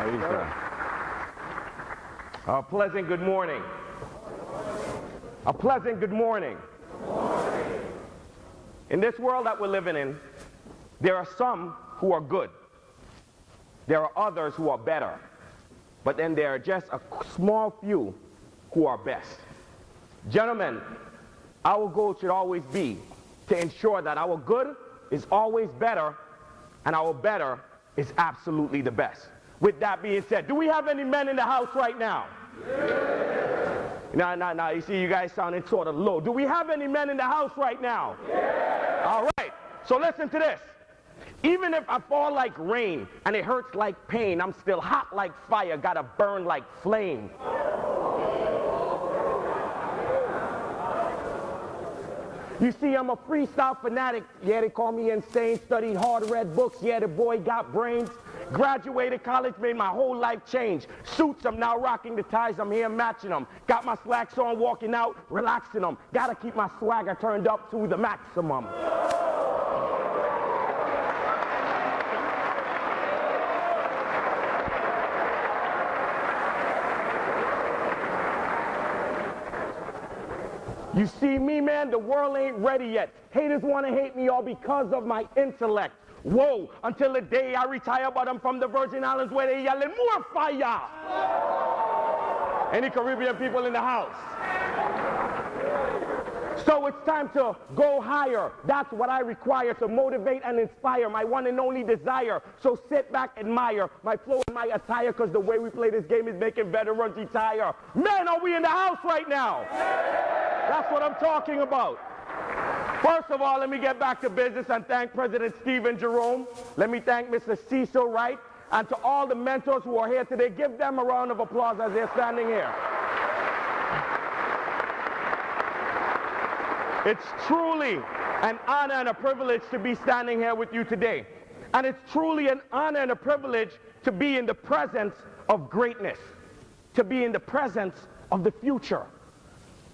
Praise God. A pleasant good morning. A pleasant good morning. In this world that we're living in, there are some who are good. There are others who are better. But then there are just a small few who are best. Gentlemen, our goal should always be to ensure that our good is always better and our better is absolutely the best. With that being said, do we have any men in the house right now? Yeah. Now, you see you guys sounding sort of low. Do we have any men in the house right now? Yeah. All right, so listen to this. Even if I fall like rain and it hurts like pain, I'm still hot like fire, gotta burn like flame. You see, I'm a freestyle fanatic. Yeah, they call me insane. Studied hard, read books. Yeah, the boy got brains. Graduated college, made my whole life change. Suits, I'm now rocking the ties. I'm here matching them. Got my slacks on, walking out, relaxing them. Gotta keep my swagger turned up to the maximum. You see me, man, the world ain't ready yet. Haters want to hate me all because of my intellect. Whoa, until the day I retire, but I'm from the Virgin Islands where they yelling more fire. Any Caribbean people in the house? So it's time to go higher. That's what I require to motivate and inspire, my one and only desire. So sit back, admire my flow and my attire, because the way we play this game is making veterans retire. Man, are we in the house right now? That's what I'm talking about. First of all, let me get back to business and thank President Stephen Jerome. Let me thank Mr. Cecil Wright. And to all the mentors who are here today, give them a round of applause as they're standing here. It's truly an honor and a privilege to be standing here with you today. And it's truly an honor and a privilege to be in the presence of greatness, to be in the presence of the future.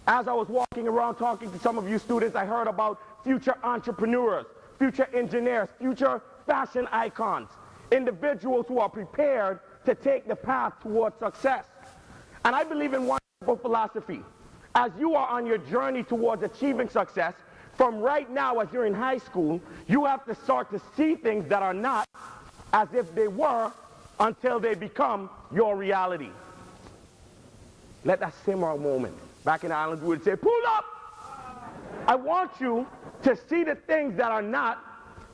As I was walking around talking to some of you students, I heard about future entrepreneurs, future engineers, future fashion icons, individuals who are prepared to take the path towards success. And I believe in one simple philosophy. As you are on your journey towards achieving success, from right now as you're in high school, you have to start to see things that are not as if they were until they become your reality. Let that simmer a moment. Back in the islands, we would say, pull up! I want you to see the things that are not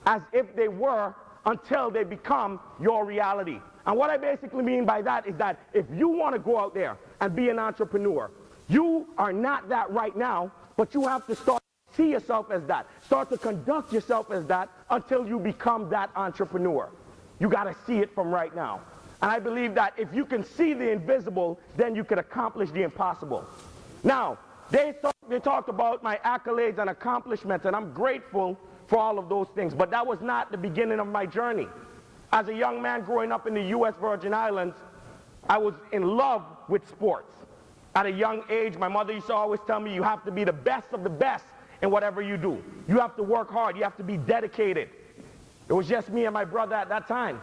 as if they were until they become your reality. And what I basically mean by that is that if you want to go out there and be an entrepreneur, you are not that right now, but you have to start to see yourself as that. Start to conduct yourself as that until you become that entrepreneur. You got to see it from right now. And I believe that if you can see the invisible, then you can accomplish the impossible. Now, they talked about my accolades and accomplishments, and I'm grateful for all of those things, but that was not the beginning of my journey. As a young man growing up in the U.S. Virgin Islands, I was in love with sports. At a young age, my mother used to always tell me, you have to be the best of the best in whatever you do. You have to work hard. You have to be dedicated. It was just me and my brother at that time.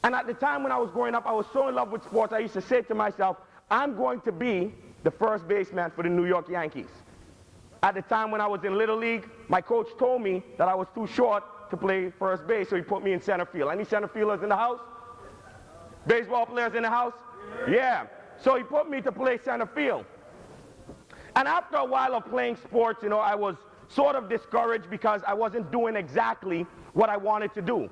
And at the time when I was growing up, I was so in love with sports, I used to say to myself, I'm going to be the first baseman for the New York Yankees. At the time when I was in Little League, my coach told me that I was too short to play first base, so he put me in center field. Any center fielders in the house? Baseball players in the house? Yeah. So he put me to play center field. And after a while of playing sports, you know, I was sort of discouraged because I wasn't doing exactly what I wanted to do.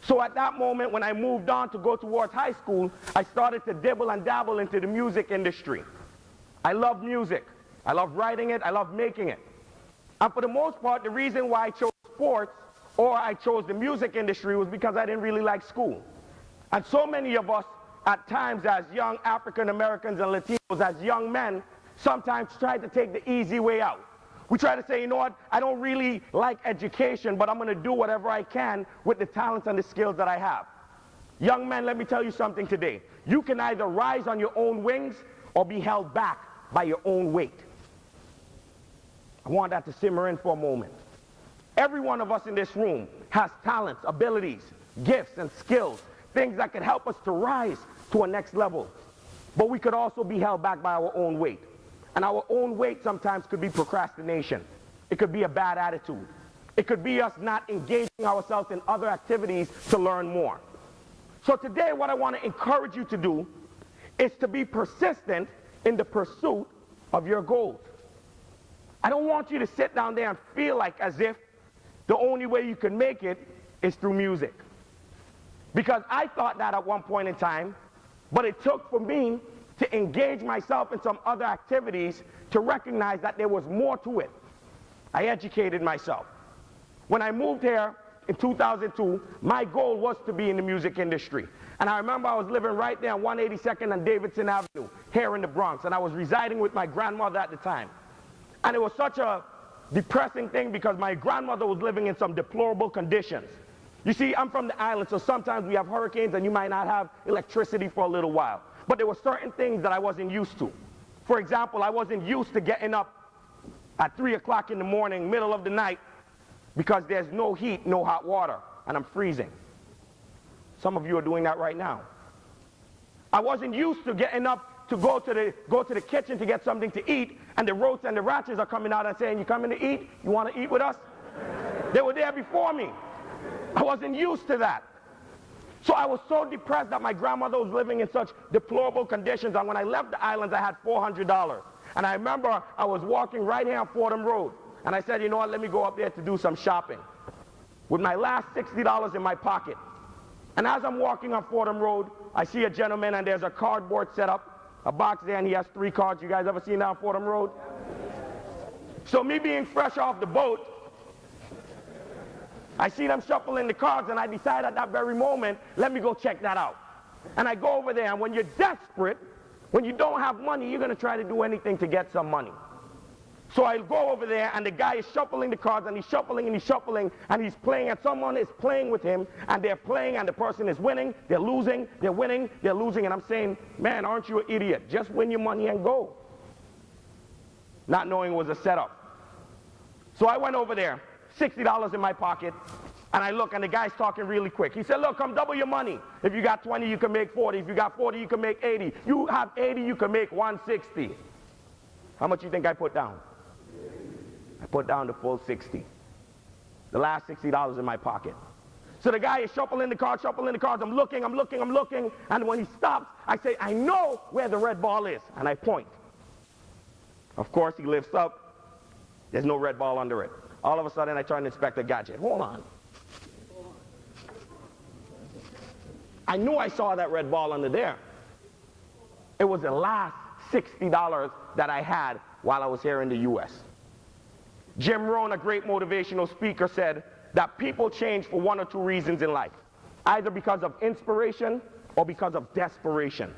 So at that moment, when I moved on to go towards high school, I started to dibble and dabble into the music industry. I love music. I love writing it. I love making it. And for the most part, the reason why I chose sports or I chose the music industry was because I didn't really like school. And so many of us, at times as young African Americans and Latinos, as young men, sometimes try to take the easy way out. We try to say, you know what, I don't really like education, but I'm going to do whatever I can with the talents and the skills that I have. Young men, let me tell you something today. You can either rise on your own wings or be held back by your own weight. I want that to simmer in for a moment. Every one of us in this room has talents, abilities, gifts, and skills things that could help us to rise to a next level. But we could also be held back by our own weight. And our own weight sometimes could be procrastination. It could be a bad attitude. It could be us not engaging ourselves in other activities to learn more. So today what I want to encourage you to do is to be persistent in the pursuit of your goals. I don't want you to sit down there and feel like as if the only way you can make it is through music. Because I thought that at one point in time, but it took for me to engage myself in some other activities to recognize that there was more to it. I educated myself. When I moved here in 2002, my goal was to be in the music industry. And I remember I was living right there on 182nd and Davidson Avenue, here in the Bronx, and I was residing with my grandmother at the time. And it was such a depressing thing because my grandmother was living in some deplorable conditions. You see, I'm from the island, so sometimes we have hurricanes and you might not have electricity for a little while. But there were certain things that I wasn't used to. For example, I wasn't used to getting up at 3 o'clock in the morning, middle of the night, because there's no heat, no hot water, and I'm freezing. Some of you are doing that right now. I wasn't used to getting up to go to the kitchen to get something to eat, and the roaches and the ratchets are coming out and saying, "You coming to eat? You want to eat with us?" They were there before me. I wasn't used to that. So I was so depressed that my grandmother was living in such deplorable conditions, and when I left the islands, I had $400. And I remember I was walking right here on Fordham Road, and I said, you know what, let me go up there to do some shopping with my last $60 in my pocket. And as I'm walking on Fordham Road, I see a gentleman, and there's a cardboard set up, a box there, and he has 3 cards. You guys ever seen that on Fordham Road? So me being fresh off the boat, I see them shuffling the cards, and I decide at that very moment, let me go check that out. And I go over there, and when you're desperate, when you don't have money, you're going to try to do anything to get some money. So I go over there, and the guy is shuffling the cards, and he's shuffling, and he's shuffling, and he's playing, and someone is playing with him, and they're playing, and the person is winning, they're losing, they're winning, they're losing, and I'm saying, man, aren't you an idiot? Just win your money and go. Not knowing it was a setup. So I went over there, $60 in my pocket, and I look, and the guy's talking really quick. He said, look, come double your money. If you got 20, you can make 40. If you got 40, you can make 80. You have 80, you can make 160. How much you think I put down? I put down the full 60. The last $60 in my pocket. So the guy is shuffling the cards, I'm looking, and when he stops, I say, I know where the red ball is, and I point. Of course, he lifts up. There's no red ball under it. All of a sudden, I turn to Inspector Gadget. Hold on. I knew I saw that red ball under there. It was the last $60 that I had while I was here in the U.S. Jim Rohn, a great motivational speaker, said that people change for 1 or 2 reasons in life, either because of inspiration or because of desperation.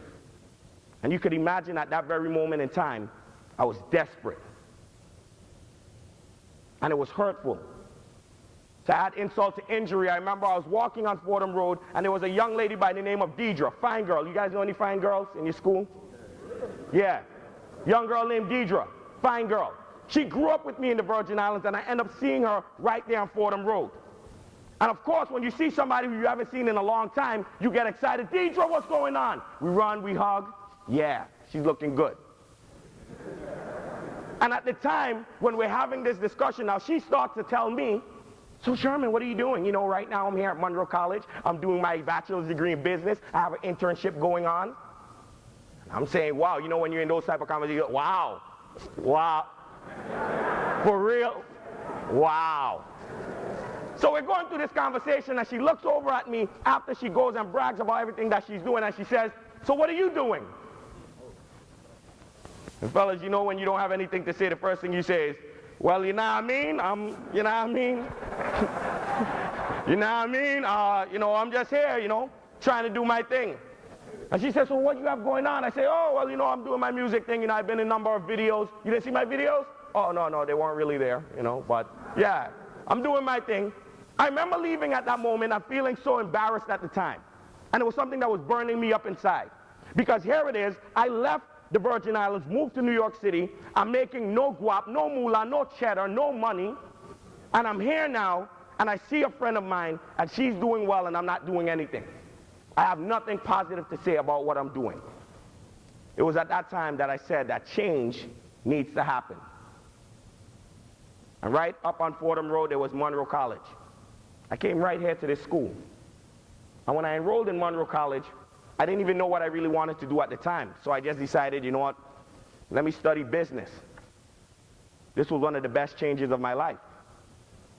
And you could imagine at that very moment in time, I was desperate. And it was hurtful. To add insult to injury, I remember I was walking on Fordham Road, and there was a young lady by the name of Deidre, fine girl. You guys know any fine girls in your school? Yeah. Young girl named Deidre, fine girl. She grew up with me in the Virgin Islands, and I end up seeing her right there on Fordham Road. And of course, when you see somebody who you haven't seen in a long time, you get excited. Deidre, what's going on? We run, we hug. Yeah, she's looking good. And at the time, when we're having this discussion, now she starts to tell me, so Sherman, what are you doing? You know, right now I'm here at Monroe College. I'm doing my bachelor's degree in business. I have an internship going on. I'm saying, wow, you know, when you're in those type of conversations, wow, wow, for real, wow. So we're going through this conversation, and she looks over at me after she goes and brags about everything that she's doing, and she says, so what are you doing? And fellas, you know when you don't have anything to say, the first thing you say is, well, you know what I mean? You know what I mean? You know what I mean? You know, I'm just here, you know, trying to do my thing. And she says, so what you have going on? I say, oh, well, you know, I'm doing my music thing. You know, I've been in a number of videos. You didn't see my videos? Oh, no, they weren't really there, you know, but yeah, I'm doing my thing. I remember leaving at that moment and feeling so embarrassed at the time. And it was something that was burning me up inside. Because here it is, I left the Virgin Islands, moved to New York City. I'm making no guap, no moolah, no cheddar, no money. And I'm here now, and I see a friend of mine, and she's doing well, and I'm not doing anything. I have nothing positive to say about what I'm doing. It was at that time that I said that change needs to happen. And right up on Fordham Road, there was Monroe College. I came right here to this school. And when I enrolled in Monroe College, I didn't even know what I really wanted to do at the time. So I just decided, you know what, let me study business. This was one of the best changes of my life.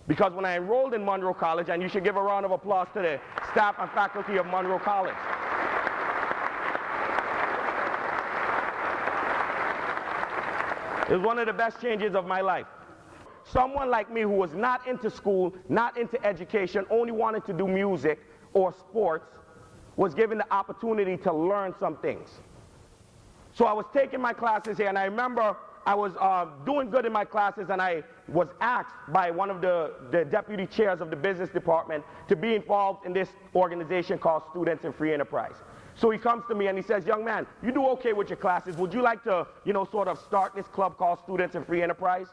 Because when I enrolled in Monroe College, and you should give a round of applause to the staff and faculty of Monroe College. It was one of the best changes of my life. Someone like me who was not into school, not into education, only wanted to do music or sports, was given the opportunity to learn some things. So I was taking my classes here, and I remember I was doing good in my classes, and I was asked by one of the deputy chairs of the business department to be involved in this organization called Students in Free Enterprise. So he comes to me and he says, young man, you do okay with your classes. Would you like to, sort of start this club called Students in Free Enterprise?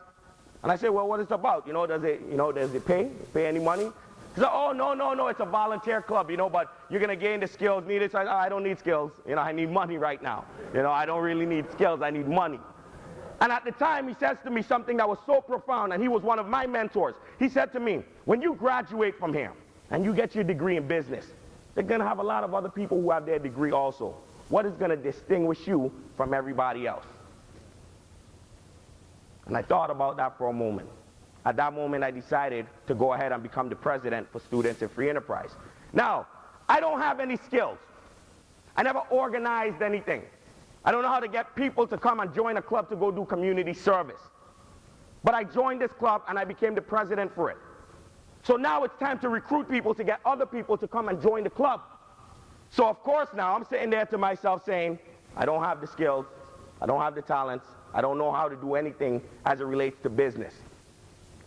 And I said, well, what is it about? Does it pay? Pay any money? He said, oh, no, it's a volunteer club, but you're going to gain the skills needed. So I said, I don't need skills. I need money right now. I don't really need skills. I need money. And at the time, he says to me something that was so profound, and he was one of my mentors. He said to me, when you graduate from here and you get your degree in business, they're going to have a lot of other people who have their degree also. What is going to distinguish you from everybody else? And I thought about that for a moment. At that moment, I decided to go ahead and become the president for Students in Free Enterprise. Now, I don't have any skills. I never organized anything. I don't know how to get people to come and join a club to go do community service. But I joined this club and I became the president for it. So now it's time to recruit people to get other people to come and join the club. So of course now I'm sitting there to myself saying, I don't have the skills, I don't have the talents, I don't know how to do anything as it relates to business.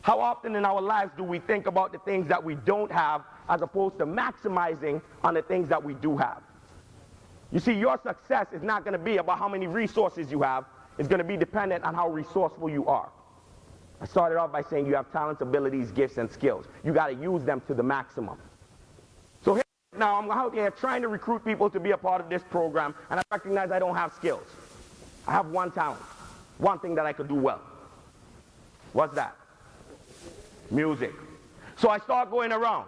How often in our lives do we think about the things that we don't have as opposed to maximizing on the things that we do have? You see, your success is not going to be about how many resources you have. It's going to be dependent on how resourceful you are. I started off by saying you have talents, abilities, gifts, and skills. You got to use them to the maximum. So here, now I'm out here trying to recruit people to be a part of this program, and I recognize I don't have skills. I have one talent, one thing that I could do well. What's that? Music. So I start going around.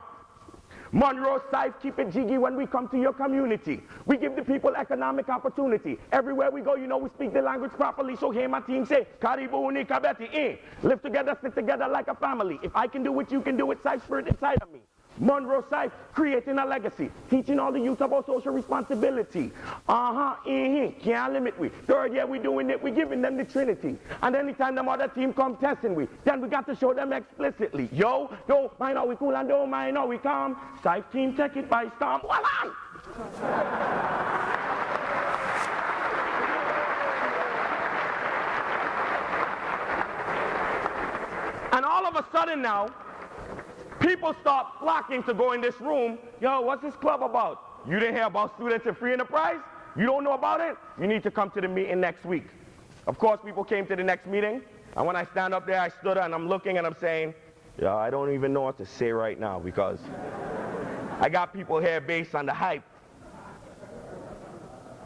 Monroe Side, keep it jiggy when we come to your community. We give the people economic opportunity. Everywhere we go, we speak the language properly. So here my team say, Karibu ni kabeti, live together, stick together like a family. If I can do it, you can do it. Side spirit inside of me. Monroe Side, creating a legacy, teaching all the youth about social responsibility. Can't limit we. Third year we doing it, we giving them the Trinity. And anytime the other team come testing we, then we got to show them explicitly. Yo, don't mind how we cool and don't mind how we calm. Side team take it by storm. Voila! And all of a sudden now, people start flocking to go in this room. Yo, what's this club about? You didn't hear about Students in Free Enterprise? You don't know about it? You need to come to the meeting next week. Of course, people came to the next meeting, and when I stand up there, I stood and I'm looking and I'm saying, yo, I don't even know what to say right now because I got people here based on the hype.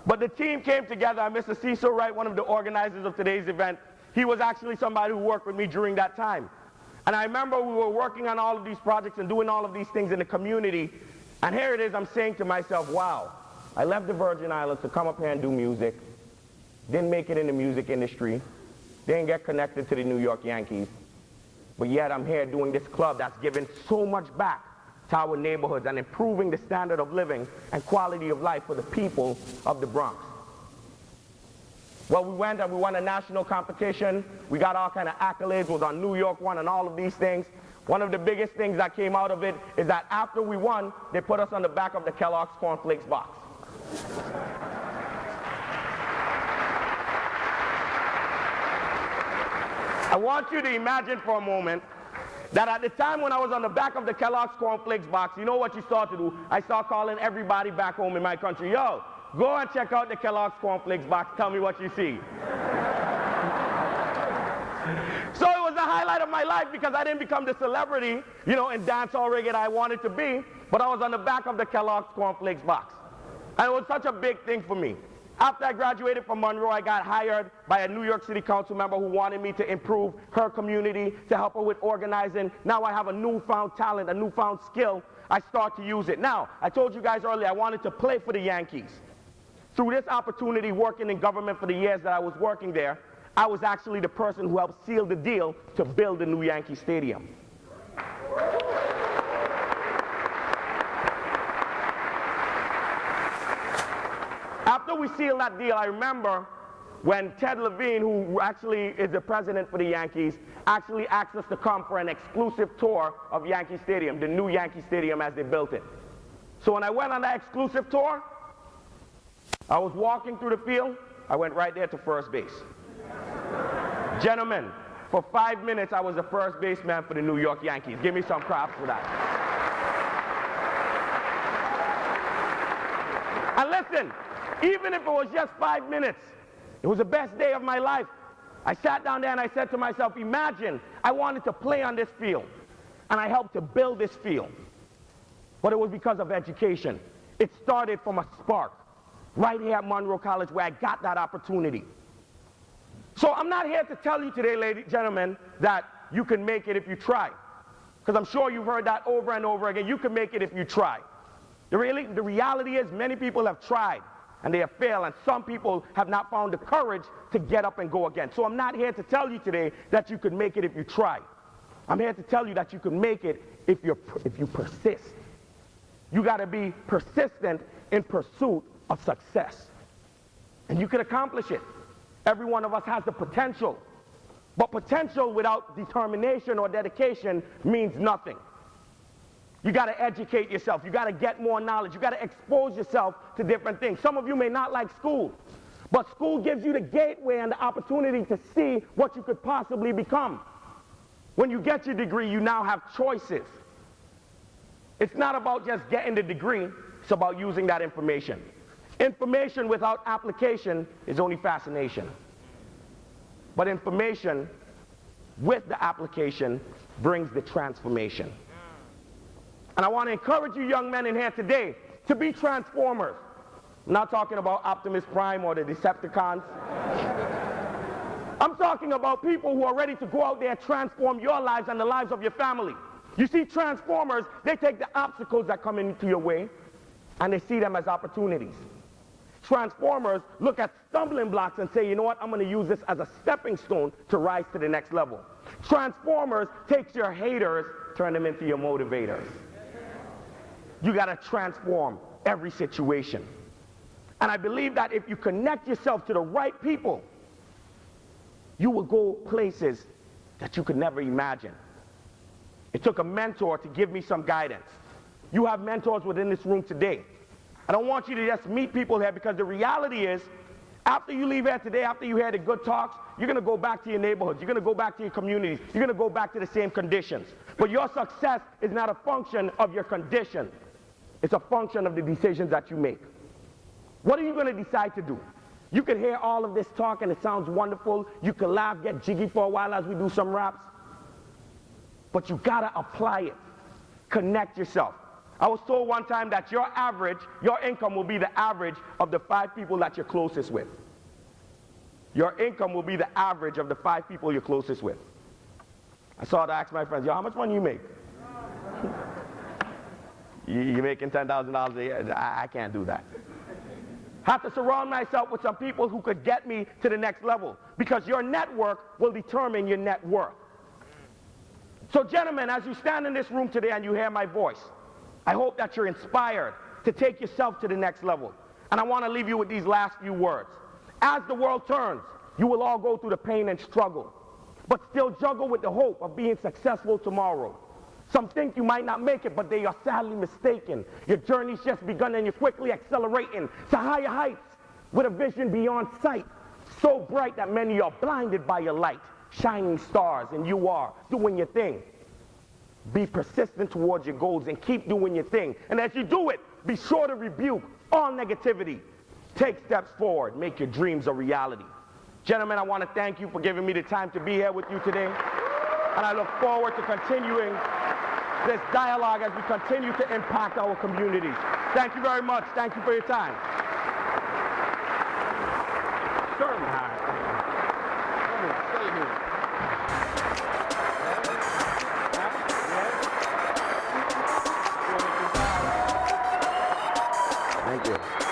But the team came together, and Mr. Cecil Wright, one of the organizers of today's event, he was actually somebody who worked with me during that time. And I remember we were working on all of these projects and doing all of these things in the community. And here it is, I'm saying to myself, wow, I left the Virgin Islands to come up here and do music. Didn't make it in the music industry. Didn't get connected to the New York Yankees. But yet I'm here doing this club that's giving so much back to our neighborhoods and improving the standard of living and quality of life for the people of the Bronx. Well, we went and we won a national competition. We got all kind of accolades, was on New York One and all of these things. One of the biggest things that came out of it is that after we won, they put us on the back of the Kellogg's Cornflakes box. I want you to imagine for a moment that at the time when I was on the back of the Kellogg's Cornflakes box, you know what you start to do? I start calling everybody back home in my country, yo, go and check out the Kellogg's Cornflakes box. Tell me what you see. So it was the highlight of my life because I didn't become the celebrity, in dancehall reggae that I wanted to be, but I was on the back of the Kellogg's Cornflakes box. And it was such a big thing for me. After I graduated from Monroe, I got hired by a New York City council member who wanted me to improve her community, to help her with organizing. Now I have a newfound talent, a newfound skill. I start to use it. Now, I told you guys earlier I wanted to play for the Yankees. Through this opportunity working in government for the years that I was working there, I was actually the person who helped seal the deal to build the new Yankee Stadium. After we sealed that deal, I remember when Ted Levine, who actually is the president for the Yankees, actually asked us to come for an exclusive tour of Yankee Stadium, the new Yankee Stadium as they built it. So when I went on that exclusive tour, I was walking through the field, I went right there to first base. Gentlemen, for 5 minutes I was the first baseman for the New York Yankees. Give me some props for that. And listen, even if it was just 5 minutes, it was the best day of my life. I sat down there and I said to myself, imagine I wanted to play on this field, and I helped to build this field. But it was because of education. It started from a spark, right here at Monroe College, where I got that opportunity. So I'm not here to tell you today, ladies and gentlemen, that you can make it if you try. Because I'm sure you've heard that over and over again. You can make it if you try. The reality is many people have tried and they have failed, and some people have not found the courage to get up and go again. So I'm not here to tell you today that you can make it if you try. I'm here to tell you that you can make it if you persist. You got to be persistent in pursuit of success. And you can accomplish it. Every one of us has the potential. But potential without determination or dedication means nothing. You got to educate yourself. You got to get more knowledge. You got to expose yourself to different things. Some of you may not like school, but school gives you the gateway and the opportunity to see what you could possibly become. When you get your degree, you now have choices. It's not about just getting the degree. It's about using that information. Information without application is only fascination. But information with the application brings the transformation. And I want to encourage you young men in here today to be transformers. I'm not talking about Optimus Prime or the Decepticons. I'm talking about people who are ready to go out there and transform your lives and the lives of your family. You see, transformers, they take the obstacles that come into your way and they see them as opportunities. Transformers look at stumbling blocks and say, you know what, I'm going to use this as a stepping stone to rise to the next level. Transformers takes your haters, turn them into your motivators. You got to transform every situation. And I believe that if you connect yourself to the right people, you will go places that you could never imagine. It took a mentor to give me some guidance. You have mentors within this room today. I don't want you to just meet people here, because the reality is, after you leave here today, after you hear the good talks, you're going to go back to your neighborhoods. You're going to go back to your communities. You're going to go back to the same conditions. But your success is not a function of your condition. It's a function of the decisions that you make. What are you going to decide to do? You can hear all of this talk and it sounds wonderful. You can laugh, get jiggy for a while as we do some raps. But you got to apply it. Connect yourself. I was told one time that your income will be the average of the 5 people that you're closest with. Your income will be the average of the 5 people you're closest with. I started to ask my friends, yo, how much money you make? You're making $10,000 a year? I can't do that. I have to surround myself with some people who could get me to the next level, because your network will determine your net worth. So gentlemen, as you stand in this room today and you hear my voice, I hope that you're inspired to take yourself to the next level. And I want to leave you with these last few words. As the world turns, you will all go through the pain and struggle, but still juggle with the hope of being successful tomorrow. Some think you might not make it, but they are sadly mistaken. Your journey's just begun and you're quickly accelerating to higher heights with a vision beyond sight, so bright that many are blinded by your light. Shining stars, and you are doing your thing. Be persistent towards your goals and keep doing your thing. And as you do it, be sure to rebuke all negativity. Take steps forward. Make your dreams a reality. Gentlemen, I want to thank you for giving me the time to be here with you today. And I look forward to continuing this dialogue as we continue to impact our communities. Thank you very much. Thank you for your time. Thank you.